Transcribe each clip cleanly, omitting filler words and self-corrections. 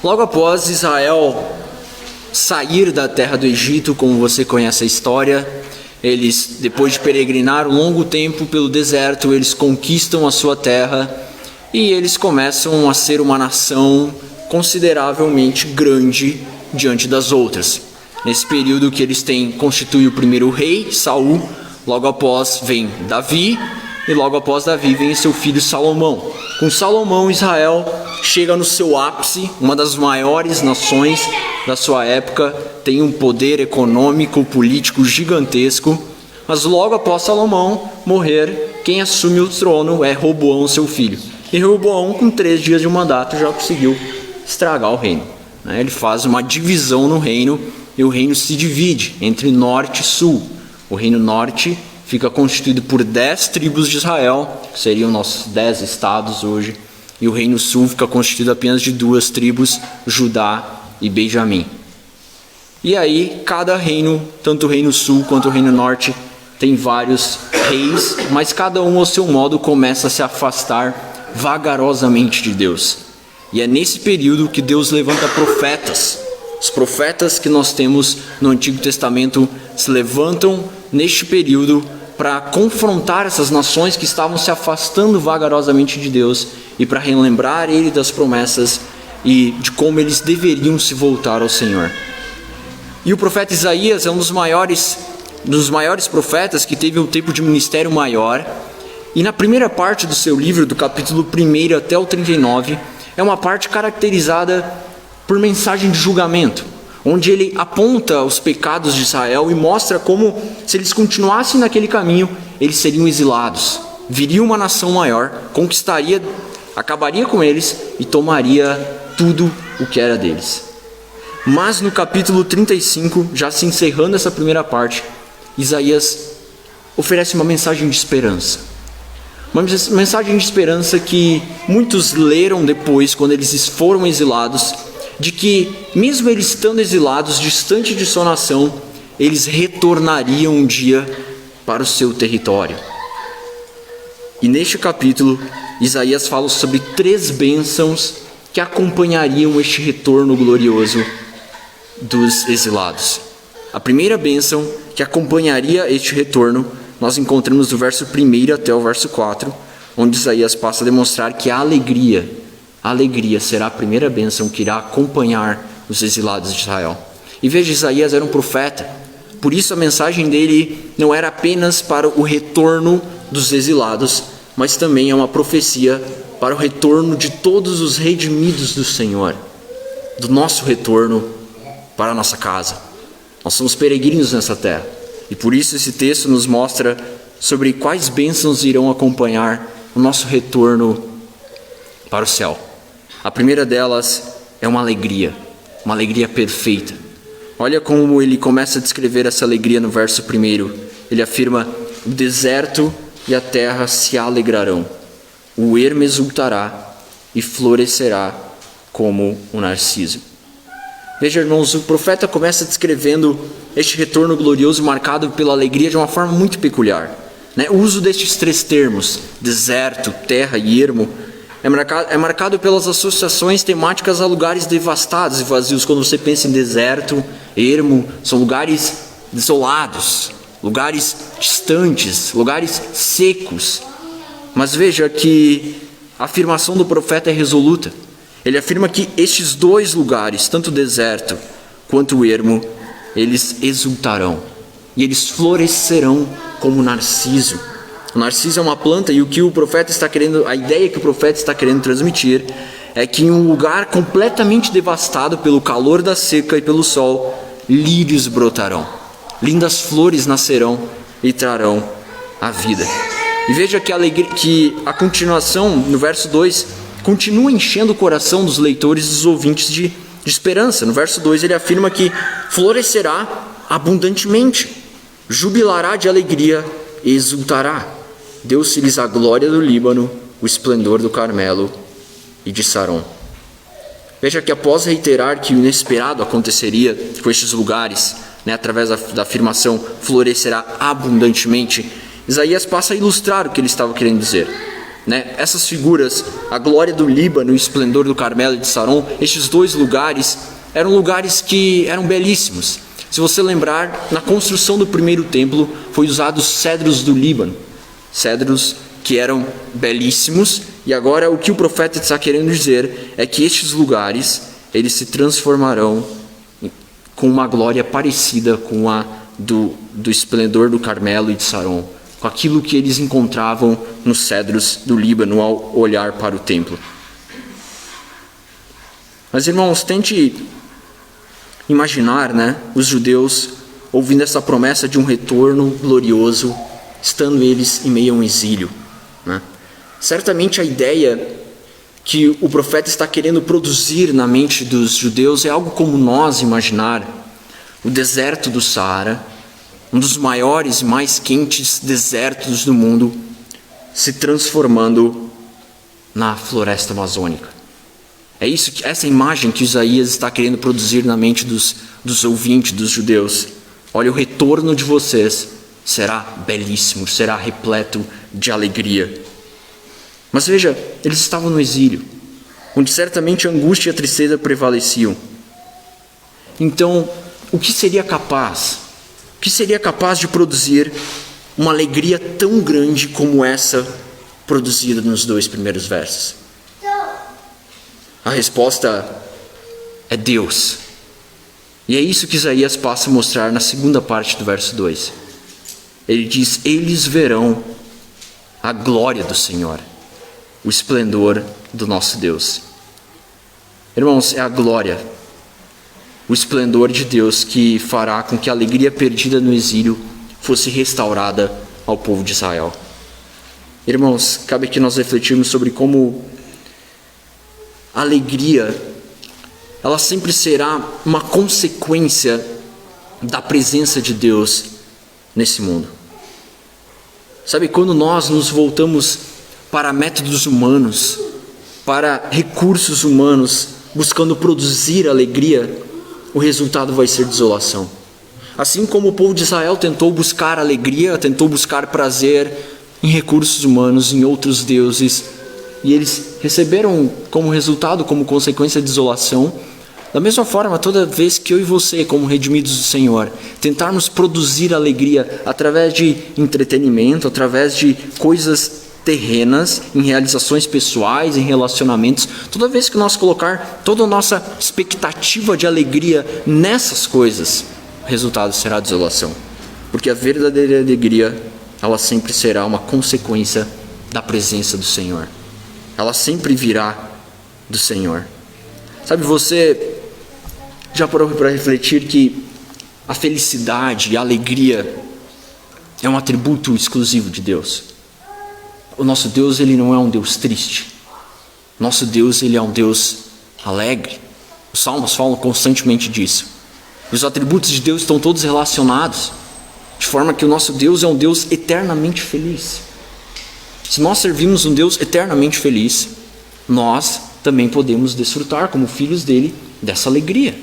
Logo após Israel sair da terra do Egito, como você conhece a história, eles, depois de peregrinar um longo tempo pelo deserto, eles conquistam a sua terra e eles começam a ser uma nação consideravelmente grande diante das outras. Nesse período que eles têm, constitui o primeiro rei, Saul, logo após vem Davi, e logo após Davi vem seu filho Salomão. Com Salomão, Israel chega no seu ápice, uma das maiores nações da sua época, tem um poder econômico, político gigantesco, mas logo após Salomão morrer, quem assume o trono é Roboão, seu filho. E Roboão, com 3 dias de mandato, já conseguiu estragar o reino. Ele faz uma divisão no reino, e o reino se divide entre norte e sul. O reino norte fica constituído por 10 tribos de Israel, que seriam nossos 10 estados hoje, e o reino sul fica constituído apenas de 2 tribos, Judá e Benjamim. E aí, cada reino, tanto o reino sul quanto o reino norte, tem vários reis, mas cada um ao seu modo começa a se afastar vagarosamente de Deus. E é nesse período que Deus levanta profetas. Os profetas que nós temos no Antigo Testamento se levantam neste período para confrontar essas nações que estavam se afastando vagarosamente de Deus e para relembrar Ele das promessas e de como eles deveriam se voltar ao Senhor. E o profeta Isaías é um dos maiores profetas que teve um tempo de ministério maior. E na primeira parte do seu livro, do capítulo 1 até o 39, é uma parte caracterizada por mensagem de julgamento, onde ele aponta os pecados de Israel e mostra como, se eles continuassem naquele caminho, eles seriam exilados. Viria uma nação maior, conquistaria, acabaria com eles e tomaria tudo o que era deles. Mas no capítulo 35, já se encerrando essa primeira parte, Isaías oferece uma mensagem de esperança. Uma mensagem de esperança que muitos leram depois, quando eles foram exilados, de que, mesmo eles estando exilados, distante de sua nação, eles retornariam um dia para o seu território. E neste capítulo, Isaías fala sobre 3 bênçãos que acompanhariam este retorno glorioso dos exilados. A primeira bênção que acompanharia este retorno, nós encontramos do verso 1 até o verso 4, onde Isaías passa a demonstrar que a alegria será a primeira bênção que irá acompanhar os exilados de Israel. E veja, Isaías era um profeta, por isso a mensagem dele não era apenas para o retorno dos exilados, mas também é uma profecia para o retorno de todos os redimidos do Senhor, do nosso retorno para a nossa casa. Nós somos peregrinos nessa terra, e por isso esse texto nos mostra sobre quais bênçãos irão acompanhar o nosso retorno para o céu. A primeira delas é uma alegria perfeita. Olha como ele começa a descrever essa alegria no verso 1. Ele afirma: o deserto e a terra se alegrarão, o ermo exultará e florescerá como o narciso. Veja, irmãos, o profeta começa descrevendo este retorno glorioso marcado pela alegria de uma forma muito peculiar. O uso destes 3 termos, deserto, terra e ermo, é marcado pelas associações temáticas a lugares devastados e vazios. Quando você pensa em deserto, ermo, são lugares desolados, lugares distantes, lugares secos. Mas veja que a afirmação do profeta é resoluta. Ele afirma que estes 2 lugares, tanto o deserto quanto o ermo, eles exultarão e eles florescerão como narciso. O narciso é uma planta, e a ideia que o profeta está querendo transmitir é que em um lugar completamente devastado pelo calor da seca e pelo sol, lírios brotarão, lindas flores nascerão e trarão a vida. E veja que a continuação, no verso 2, continua enchendo o coração dos leitores e dos ouvintes de esperança. No verso 2 ele afirma que florescerá abundantemente, jubilará de alegria e exultará. Deu-se-lhes a glória do Líbano, o esplendor do Carmelo e de Saron. Veja que após reiterar que o inesperado aconteceria com estes lugares, através da afirmação florescerá abundantemente, Isaías passa a ilustrar o que ele estava querendo dizer. né? Essas figuras, a glória do Líbano e o esplendor do Carmelo e de Saron, estes dois lugares eram lugares que eram belíssimos. Se você lembrar, na construção do primeiro templo foi usado cedros do Líbano, cedros que eram belíssimos, e agora o que o profeta está querendo dizer é que estes lugares, eles se transformarão com uma glória parecida com a do esplendor do Carmelo e de Saron, com aquilo que eles encontravam nos cedros do Líbano ao olhar para o templo. Mas, irmãos, tente imaginar, né, os judeus ouvindo essa promessa de um retorno glorioso, estando eles em meio a um exílio, né? Certamente a ideia que o profeta está querendo produzir na mente dos judeus é algo como nós imaginar o deserto do Saara, um dos maiores e mais quentes desertos do mundo, se transformando na floresta amazônica. É isso, essa imagem que Isaías está querendo produzir na mente dos ouvintes, dos judeus. Olha, o retorno de vocês será belíssimo, será repleto de alegria. Mas veja, eles estavam no exílio, onde certamente a angústia e a tristeza prevaleciam. Então, o que seria capaz de produzir uma alegria tão grande como essa produzida nos dois primeiros versos? A resposta é Deus. E é isso que Isaías passa a mostrar na segunda parte do verso 2. Ele diz: eles verão a glória do Senhor, o esplendor do nosso Deus. Irmãos, é a glória, o esplendor de Deus que fará com que a alegria perdida no exílio fosse restaurada ao povo de Israel. Irmãos, cabe aqui nós refletirmos sobre como a alegria, ela sempre será uma consequência da presença de Deus nesse mundo. Sabe, quando nós nos voltamos para métodos humanos, para recursos humanos, buscando produzir alegria, o resultado vai ser desolação. Assim como o povo de Israel tentou buscar alegria, tentou buscar prazer em recursos humanos, em outros deuses, e eles receberam como resultado, como consequência, desolação. Da mesma forma, toda vez que eu e você, como redimidos do Senhor, tentarmos produzir alegria através de entretenimento, através de coisas terrenas, em realizações pessoais, em relacionamentos, toda vez que nós colocar toda a nossa expectativa de alegria nessas coisas, o resultado será desolação. Porque a verdadeira alegria, ela sempre será uma consequência da presença do Senhor. Ela sempre virá do Senhor. Sabe, você já parou para refletir que a felicidade e a alegria é um atributo exclusivo de Deus? O nosso Deus, ele não é um Deus triste. Nosso Deus, ele é um Deus alegre. Os salmos falam constantemente disso. E os atributos de Deus estão todos relacionados, de forma que o nosso Deus é um Deus eternamente feliz. Se nós servimos um Deus eternamente feliz, nós também podemos desfrutar, como filhos dele, dessa alegria.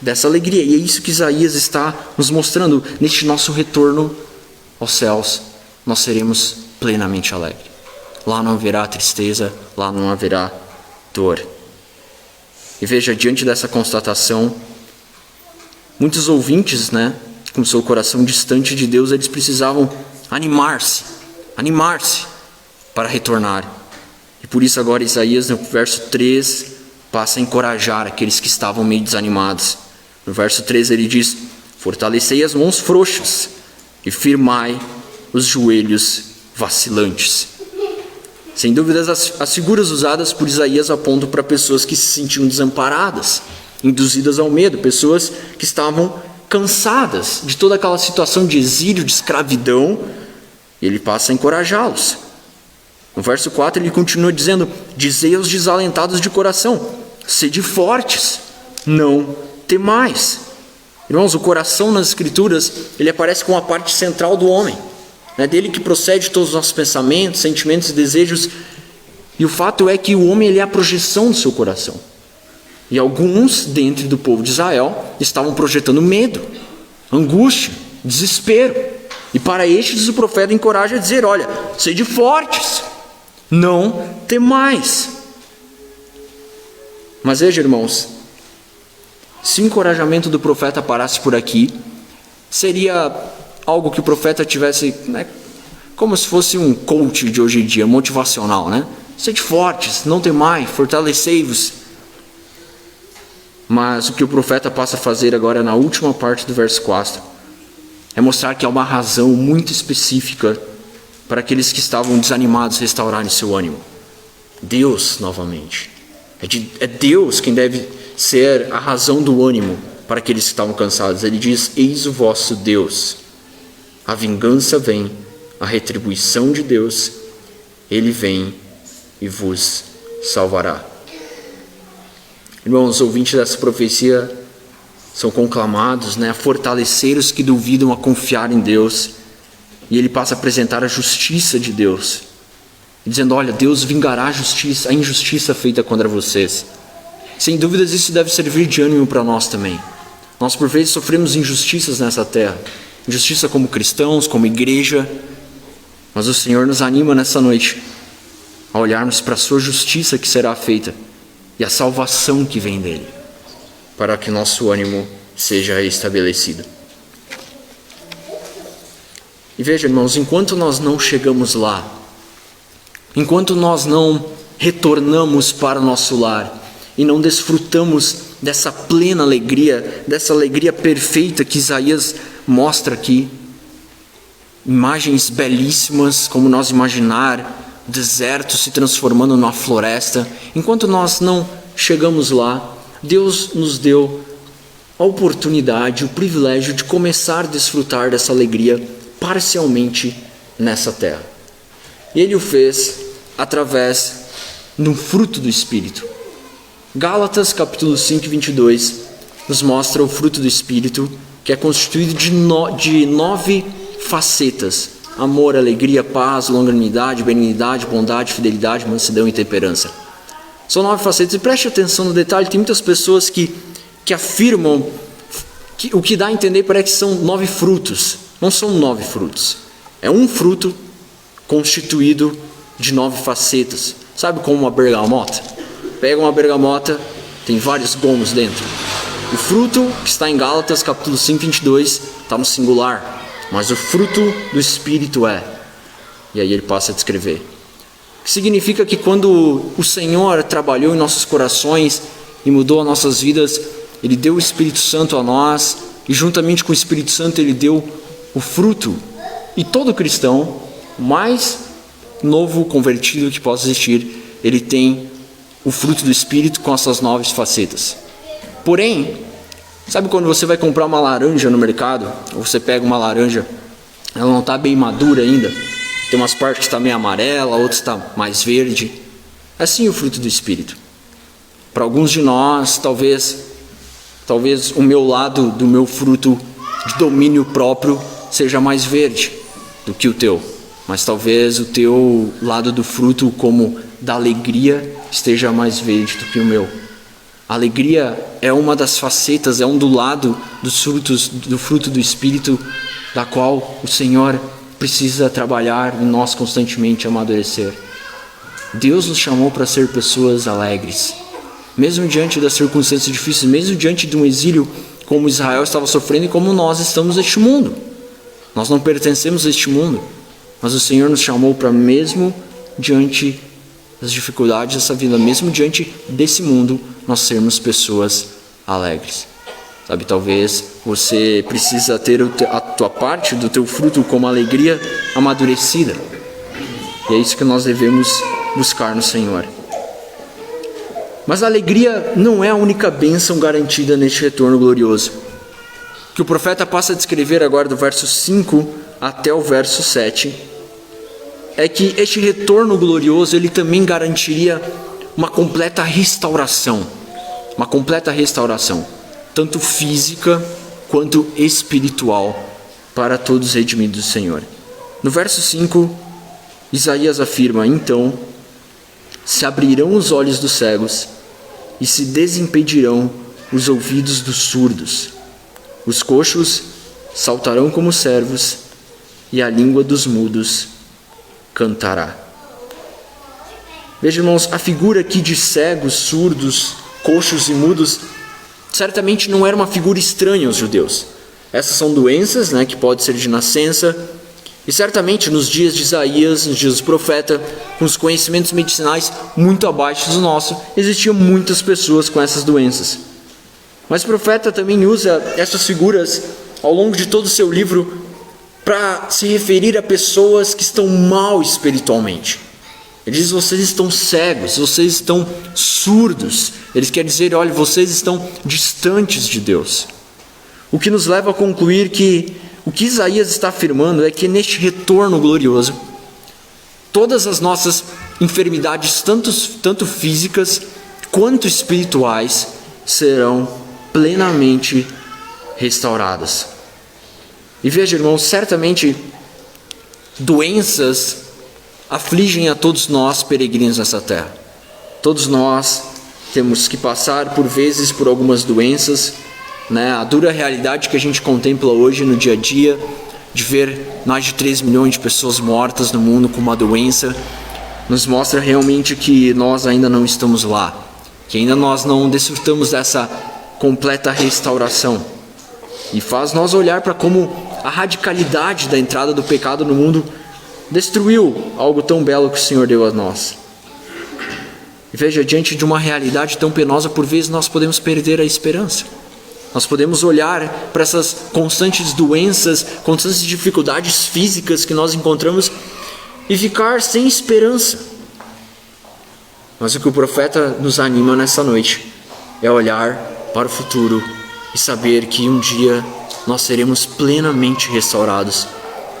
Dessa alegria. E é isso que Isaías está nos mostrando. Neste nosso retorno aos céus, nós seremos plenamente alegres. Lá não haverá tristeza, lá não haverá dor. E veja, diante dessa constatação, muitos ouvintes, com seu coração distante de Deus, eles precisavam animar-se para retornar. E por isso agora Isaías, no verso 3, passa a encorajar aqueles que estavam meio desanimados. No verso 3 ele diz: fortalecei as mãos frouxas e firmai os joelhos vacilantes. Sem dúvidas, as figuras usadas por Isaías apontam para pessoas que se sentiam desamparadas, induzidas ao medo, pessoas que estavam cansadas de toda aquela situação de exílio, de escravidão. E ele passa a encorajá-los. No verso 4 ele continua dizendo: dizei aos desalentados de coração, sede fortes, não temais. Irmãos, o coração nas Escrituras, ele aparece como a parte central do homem. É dele que procede todos os nossos pensamentos, sentimentos e desejos. E o fato é que o homem, ele é a projeção do seu coração. E alguns dentro do povo de Israel estavam projetando medo, angústia, desespero. E para estes o profeta encoraja a dizer: olha, sede fortes, não temais. Mas veja, irmãos, se o encorajamento do profeta parasse por aqui, seria algo que o profeta tivesse, como se fosse um coach de hoje em dia, motivacional, Sede fortes, não temai, fortalecei-vos. Mas o que o profeta passa a fazer agora na última parte do verso 4 é mostrar que há uma razão muito específica para aqueles que estavam desanimados restaurarem seu ânimo. Deus, novamente. É Deus quem deve ser a razão do ânimo para aqueles que estavam cansados. Ele diz: eis o vosso Deus. A vingança vem, a retribuição de Deus, Ele vem e vos salvará. Irmãos, os ouvintes dessa profecia são conclamados a fortalecer os que duvidam a confiar em Deus. E ele passa a apresentar a justiça de Deus, dizendo: olha, Deus vingará a injustiça feita contra vocês. Sem dúvidas isso deve servir de ânimo para nós também. Nós por vezes sofremos injustiças nessa terra, injustiça como cristãos, como igreja, mas o Senhor nos anima nessa noite a olharmos para a sua justiça que será feita e a salvação que vem dele, para que nosso ânimo seja restabelecido. E veja, irmãos, enquanto nós não chegamos lá, enquanto nós não retornamos para o nosso lar e não desfrutamos dessa plena alegria, dessa alegria perfeita que Isaías mostra aqui, imagens belíssimas, como nós imaginar o deserto se transformando numa floresta, enquanto nós não chegamos lá, Deus nos deu a oportunidade, o privilégio de começar a desfrutar dessa alegria parcialmente nessa terra. E Ele o fez através do fruto do Espírito. Gálatas capítulo 5, 22 nos mostra o fruto do Espírito, que é constituído de 9 facetas: amor, alegria, paz, longanimidade, benignidade, bondade, fidelidade, mansidão e temperança. São 9 facetas, e preste atenção no detalhe, tem muitas pessoas que afirmam que o que dá a entender parece que são 9 frutos. Não são 9 frutos, é um fruto constituído de 9 facetas. Sabe como uma bergamota? Pega uma bergamota, tem vários gomos dentro. O fruto que está em Gálatas capítulo 5, 22 está no singular, mas o fruto do Espírito e aí ele passa a descrever. Que significa que quando o Senhor trabalhou em nossos corações e mudou as nossas vidas, Ele deu o Espírito Santo a nós, e juntamente com o Espírito Santo Ele deu o fruto. E todo cristão, o mais novo convertido que possa existir, ele tem o fruto do Espírito com essas 9 facetas. Porém, sabe quando você vai comprar uma laranja no mercado, ou você pega uma laranja, ela não está bem madura ainda, tem umas partes que está meio amarela, outras está mais verde. É assim o fruto do Espírito. Para alguns de nós, talvez o meu lado do meu fruto de domínio próprio seja mais verde do que o teu, mas talvez o teu lado do fruto, como da alegria, esteja mais verde do que o meu. A alegria é uma das facetas, é um do lado do fruto do Espírito, da qual o Senhor precisa trabalhar em nós constantemente, amadurecer. Deus nos chamou para ser pessoas alegres, mesmo diante das circunstâncias difíceis, mesmo diante de um exílio como Israel estava sofrendo e como nós estamos neste mundo. Nós não pertencemos a este mundo, mas o Senhor nos chamou para, mesmo diante das dificuldades dessa vida, mesmo diante desse mundo, nós sermos pessoas alegres. Sabe, talvez você precisa ter a tua parte do teu fruto como alegria amadurecida. E é isso que nós devemos buscar no Senhor. Mas a alegria não é a única bênção garantida neste retorno glorioso. O que o profeta passa a descrever agora do verso 5 até o verso 7 é que este retorno glorioso ele também garantiria uma completa restauração, tanto física quanto espiritual, para todos os redimidos do Senhor. No verso 5, Isaías afirma: então se abrirão os olhos dos cegos e se desimpedirão os ouvidos dos surdos. Os coxos saltarão como servos e a língua dos mudos cantará. Veja, irmãos, a figura aqui de cegos, surdos, coxos e mudos, certamente não era uma figura estranha aos judeus. Essas são doenças, que pode ser de nascença, e certamente nos dias de Isaías, nos dias do profeta, com os conhecimentos medicinais muito abaixo do nosso, existiam muitas pessoas com essas doenças. Mas o profeta também usa essas figuras ao longo de todo o seu livro para se referir a pessoas que estão mal espiritualmente. Ele diz: vocês estão cegos, vocês estão surdos. Eles querem dizer: olha, vocês estão distantes de Deus. O que nos leva a concluir que o que Isaías está afirmando é que neste retorno glorioso, todas as nossas enfermidades, tanto físicas quanto espirituais, serão plenamente restauradas. E veja, irmãos, certamente doenças afligem a todos nós peregrinos nessa terra. Todos nós temos que passar por vezes por algumas doenças, A dura realidade que a gente contempla hoje no dia a dia, de ver mais de 3 milhões de pessoas mortas no mundo com uma doença, nos mostra realmente que nós ainda não estamos lá, que ainda nós não desfrutamos dessa completa restauração. E faz nós olhar para como a radicalidade da entrada do pecado no mundo destruiu algo tão belo que o Senhor deu a nós. E veja, diante de uma realidade tão penosa, por vezes nós podemos perder a esperança. Nós podemos olhar para essas constantes doenças, constantes dificuldades físicas que nós encontramos e ficar sem esperança. Mas o que o profeta nos anima nessa noite é olhar para o futuro e saber que um dia nós seremos plenamente restaurados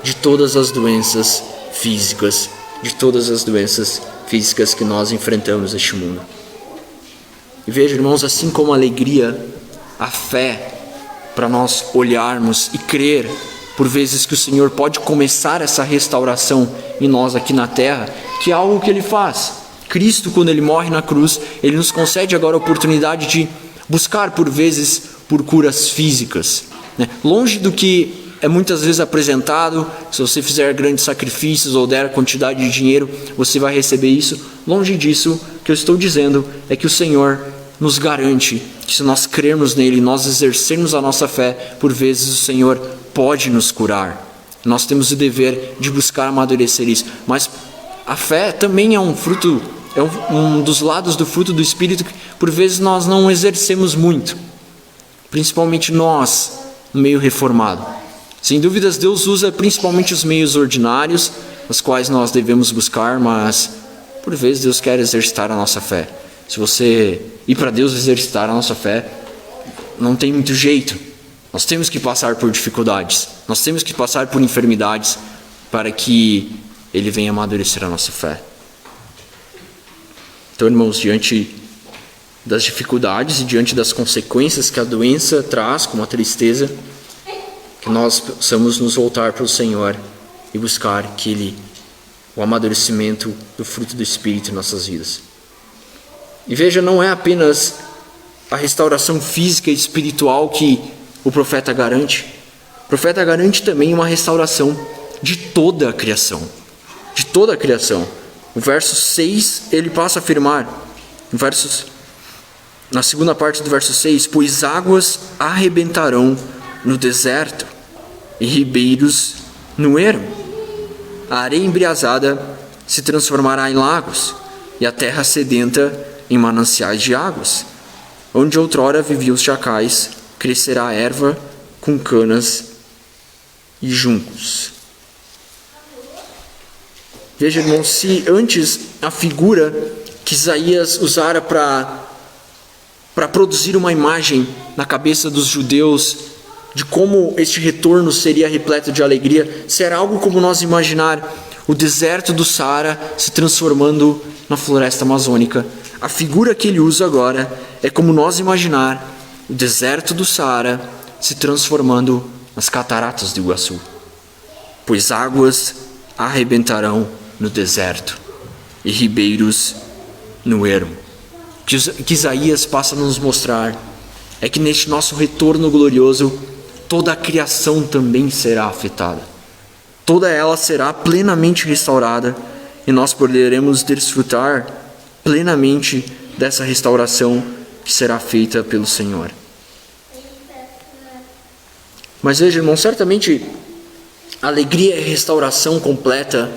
de todas as doenças físicas, que nós enfrentamos neste mundo. E veja, irmãos, assim como a alegria, a fé, para nós olharmos e crer, por vezes, que o Senhor pode começar essa restauração em nós aqui na terra, que é algo que Ele faz. Cristo, quando Ele morre na cruz, Ele nos concede agora a oportunidade de buscar, por vezes, por curas físicas, longe do que é muitas vezes apresentado. Se você fizer grandes sacrifícios ou der quantidade de dinheiro, você vai receber isso. Longe disso, o que eu estou dizendo é que o Senhor nos garante que, se nós crermos nele, nós exercermos a nossa fé, por vezes o Senhor pode nos curar. Nós temos o dever de buscar amadurecer isso. Mas a fé também é um fruto, é um dos lados do fruto do Espírito que por vezes nós não exercemos muito, principalmente nós, no meio reformado. Sem dúvidas, Deus usa principalmente os meios ordinários, os quais nós devemos buscar, mas por vezes Deus quer exercitar a nossa fé. Se você ir para Deus exercitar a nossa fé, não tem muito jeito. Nós temos que passar por dificuldades, nós temos que passar por enfermidades para que Ele venha amadurecer a nossa fé. Então, irmãos, diante das dificuldades e diante das consequências que a doença traz, como a tristeza, que nós possamos nos voltar para o Senhor e buscar o amadurecimento do fruto do Espírito em nossas vidas. E veja, não é apenas a restauração física e espiritual que o profeta garante. O profeta garante também uma restauração de toda a criação. De toda a criação. O verso 6, ele passa a afirmar, na segunda parte do verso 6, pois águas arrebentarão no deserto e ribeiros no ermo. A areia embriaguada se transformará em lagos e a terra sedenta em mananciais de águas. Onde outrora viviam os chacais, crescerá a erva com canas e juncos. Veja, irmãos, se antes a figura que Isaías usara para produzir uma imagem na cabeça dos judeus de como este retorno seria repleto de alegria, será algo como nós imaginar o deserto do Saara se transformando na floresta amazônica. A figura que ele usa agora é como nós imaginar o deserto do Saara se transformando nas cataratas do Iguaçu. Pois águas arrebentarão no deserto e ribeiros no ermo. O que Isaías passa a nos mostrar é que neste nosso retorno glorioso, toda a criação também será afetada. Toda ela será plenamente restaurada e nós poderemos desfrutar plenamente dessa restauração que será feita pelo Senhor. Mas veja, irmão, certamente alegria e restauração completa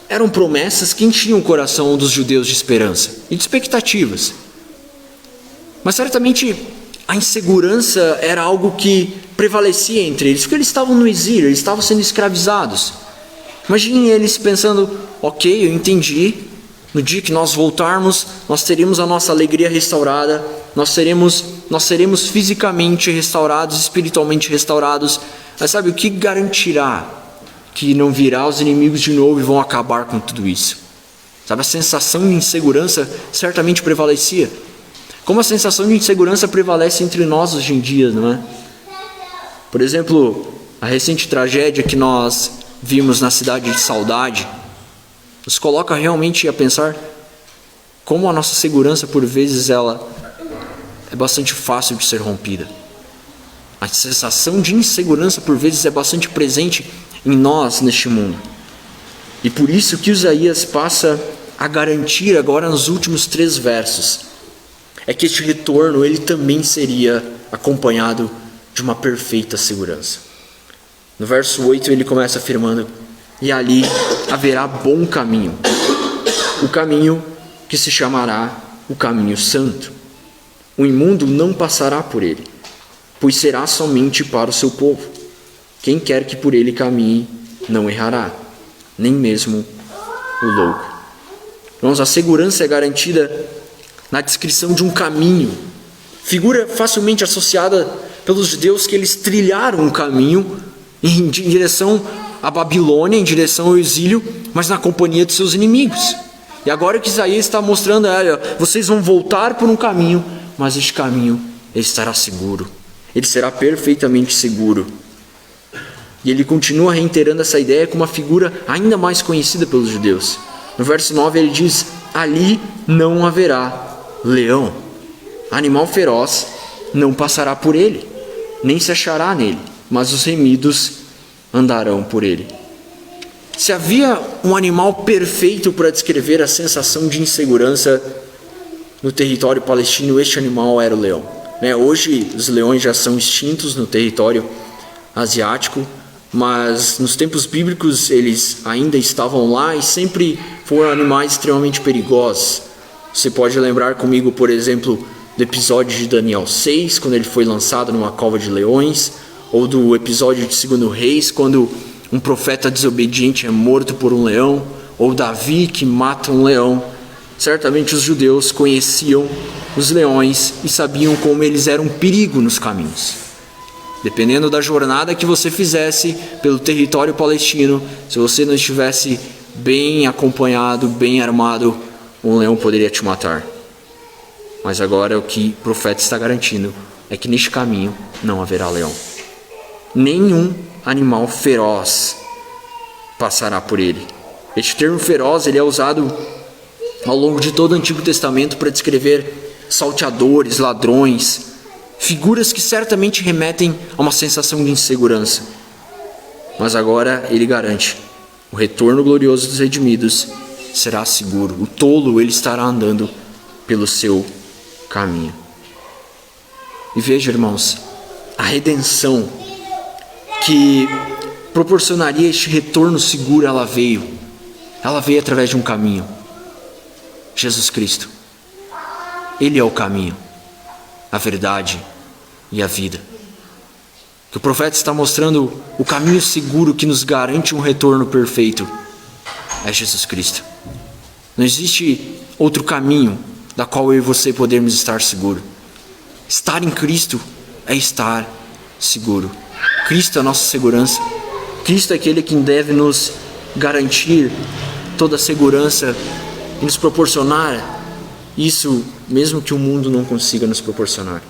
eram promessas que enchiam o coração dos judeus de esperança e de expectativas. Mas certamente a insegurança era algo que prevalecia entre eles, porque eles estavam no exílio, eles estavam sendo escravizados. Imaginem eles pensando, ok, eu entendi, no dia que nós voltarmos, nós teremos a nossa alegria restaurada, nós seremos fisicamente restaurados, espiritualmente restaurados, mas sabe o que garantirá que não virá os inimigos de novo e vão acabar com tudo isso? Sabe, a sensação de insegurança certamente prevalecia. Como a sensação de insegurança prevalece entre nós hoje em dia, não é? Por exemplo, a recente tragédia que nós vimos na cidade de Saudade nos coloca realmente a pensar como a nossa segurança, por vezes, ela é bastante fácil de ser rompida. A sensação de insegurança, por vezes, é bastante presente em nós neste mundo. E por isso que Isaías passa a garantir agora nos últimos 3 versos, é que este retorno ele também seria acompanhado de uma perfeita segurança. No verso 8 ele começa afirmando: e ali haverá bom caminho, o caminho que se chamará o caminho santo. O imundo não passará por ele, pois será somente para o seu povo. Quem quer que por ele caminhe não errará, nem mesmo o louco. Irmãos, a segurança é garantida na descrição de um caminho, figura facilmente associada pelos judeus que eles trilharam um caminho em direção à Babilônia, em direção ao exílio, mas na companhia de seus inimigos. E agora que Isaías está mostrando, olha, vocês vão voltar por um caminho, mas este caminho ele estará seguro, ele será perfeitamente seguro. E ele continua reiterando essa ideia com uma figura ainda mais conhecida pelos judeus. No verso 9 ele diz: ali não haverá leão, animal feroz não passará por ele, nem se achará nele, mas os remidos andarão por ele. Se havia um animal perfeito para descrever a sensação de insegurança no território palestino, este animal era o leão. Hoje os leões já são extintos no território asiático, mas nos tempos bíblicos eles ainda estavam lá e sempre foram animais extremamente perigosos. Você pode lembrar comigo, por exemplo, do episódio de Daniel 6, quando ele foi lançado numa cova de leões, ou do episódio de 2 Reis, quando um profeta desobediente é morto por um leão, ou Davi que mata um leão. Certamente os judeus conheciam os leões e sabiam como eles eram um perigo nos caminhos. Dependendo da jornada que você fizesse pelo território palestino, se você não estivesse bem acompanhado, bem armado, um leão poderia te matar. Mas agora o que o profeta está garantindo é que neste caminho não haverá leão. Nenhum animal feroz passará por ele. Este termo feroz ele é usado ao longo de todo o Antigo Testamento para descrever salteadores, ladrões, figuras que certamente remetem a uma sensação de insegurança. Mas agora ele garante: o retorno glorioso dos redimidos será seguro. O tolo ele estará andando pelo seu caminho. E veja, irmãos, a redenção que proporcionaria este retorno seguro, ela veio através de um caminho: Jesus Cristo. Ele é o caminho, a verdade e a vida. Que o profeta está mostrando o caminho seguro que nos garante um retorno perfeito é Jesus Cristo. Não existe outro caminho da qual eu e você podemos estar seguros. Estar em Cristo é estar seguro. Cristo é a nossa segurança. Cristo é aquele que deve nos garantir toda a segurança e nos proporcionar isso, mesmo que o mundo não consiga nos proporcionar.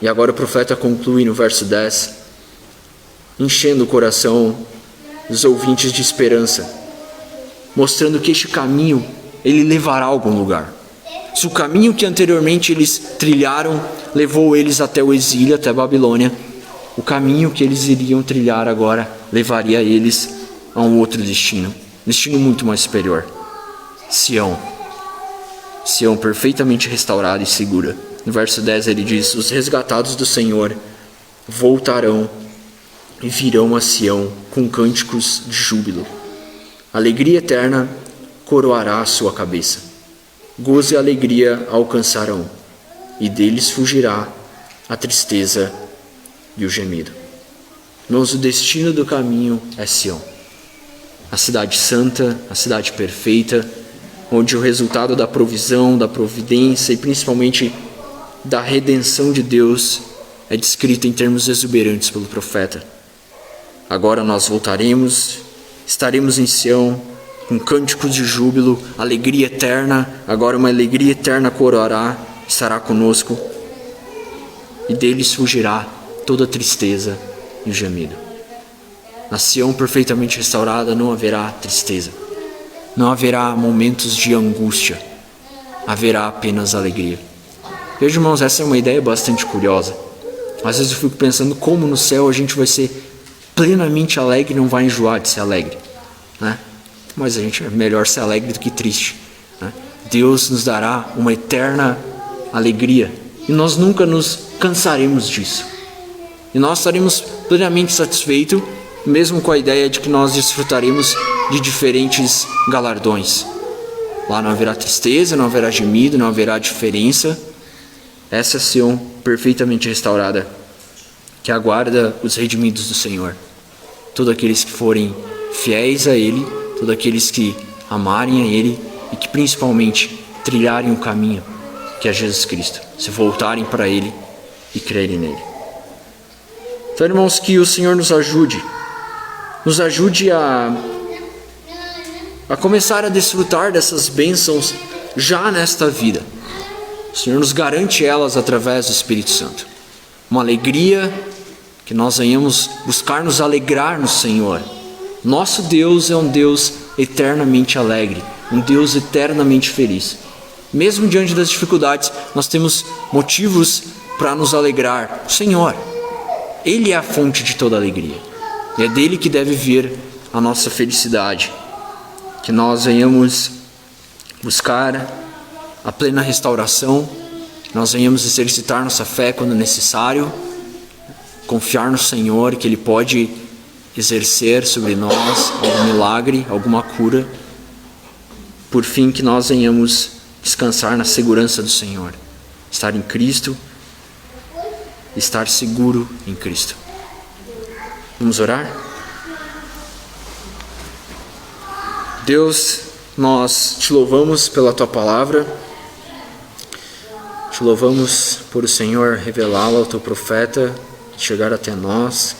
E agora o profeta conclui no verso 10, enchendo o coração dos ouvintes de esperança, mostrando que este caminho, ele levará a algum lugar. Se o caminho que anteriormente eles trilharam levou eles até o exílio, até a Babilônia, o caminho que eles iriam trilhar agora levaria eles a um outro destino muito mais superior: Sião, Sião perfeitamente restaurada e segura. No verso 10 ele diz: os resgatados do Senhor voltarão e virão a Sião com cânticos de júbilo. Alegria eterna coroará a sua cabeça. Gozo e alegria alcançarão, e deles fugirá a tristeza e o gemido. Irmãos, o destino do caminho é Sião, a cidade santa, a cidade perfeita, onde o resultado da provisão, da providência e principalmente da redenção de Deus é descrito em termos exuberantes pelo profeta. Agora nós voltaremos, estaremos em Sião com cânticos de júbilo, alegria eterna, agora uma alegria eterna coroará, estará conosco, e deles fugirá toda tristeza e o gemido. Na Sião perfeitamente restaurada não haverá tristeza, não haverá momentos de angústia, haverá apenas alegria. Veja, irmãos, essa é uma ideia bastante curiosa. Às vezes eu fico pensando como no céu a gente vai ser plenamente alegre e não vai enjoar de ser alegre, né? Mas a gente é melhor ser alegre do que triste, né? Deus nos dará uma eterna alegria e nós nunca nos cansaremos disso. E nós estaremos plenamente satisfeitos, mesmo com a ideia de que nós desfrutaremos de diferentes galardões. Lá não haverá tristeza, não haverá gemido, não haverá diferença. Essa é a Sião perfeitamente restaurada, que aguarda os redimidos do Senhor. Todos aqueles que forem fiéis a Ele, todos aqueles que amarem a Ele e que principalmente trilharem o caminho que é Jesus Cristo, se voltarem para Ele e crerem nele. Então, irmãos, que o Senhor nos ajude a começar a desfrutar dessas bênçãos já nesta vida. O Senhor nos garante elas através do Espírito Santo. Uma alegria que nós venhamos buscar nos alegrar no Senhor. Nosso Deus é um Deus eternamente alegre, um Deus eternamente feliz. Mesmo diante das dificuldades, nós temos motivos para nos alegrar. O Senhor, Ele é a fonte de toda alegria. E é dele que deve vir a nossa felicidade. Que nós venhamos buscar a plena restauração, que nós venhamos exercitar nossa fé quando necessário, confiar no Senhor, que Ele pode exercer sobre nós algum milagre, alguma cura. Por fim, que nós venhamos descansar na segurança do Senhor, estar em Cristo, estar seguro em Cristo. Vamos orar? Deus, nós te louvamos pela Tua palavra, te louvamos por o Senhor revelá-la ao Teu profeta, chegar até nós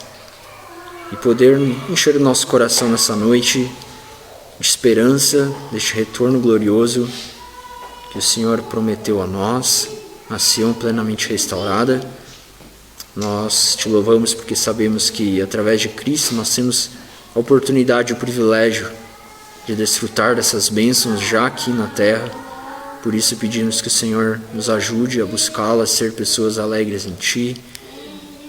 e poder encher o nosso coração nessa noite de esperança, deste retorno glorioso que o Senhor prometeu a nós, a Sião plenamente restaurada. Nós te louvamos porque sabemos que através de Cristo nós temos a oportunidade e o privilégio de desfrutar dessas bênçãos já aqui na terra. Por isso pedimos que o Senhor nos ajude a buscá-la, a ser pessoas alegres em Ti,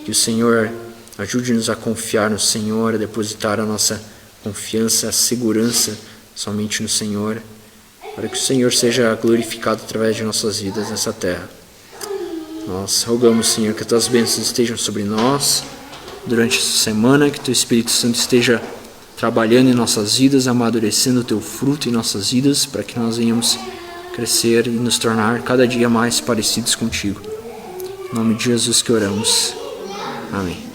que o Senhor ajude-nos a confiar no Senhor, a depositar a nossa confiança, a segurança somente no Senhor, para que o Senhor seja glorificado através de nossas vidas nessa terra. Nós rogamos, Senhor, que as Tuas bênçãos estejam sobre nós durante essa semana, que Teu Espírito Santo esteja trabalhando em nossas vidas, amadurecendo o Teu fruto em nossas vidas, para que nós venhamos crescer e nos tornar cada dia mais parecidos contigo. Em nome de Jesus que oramos. Amém.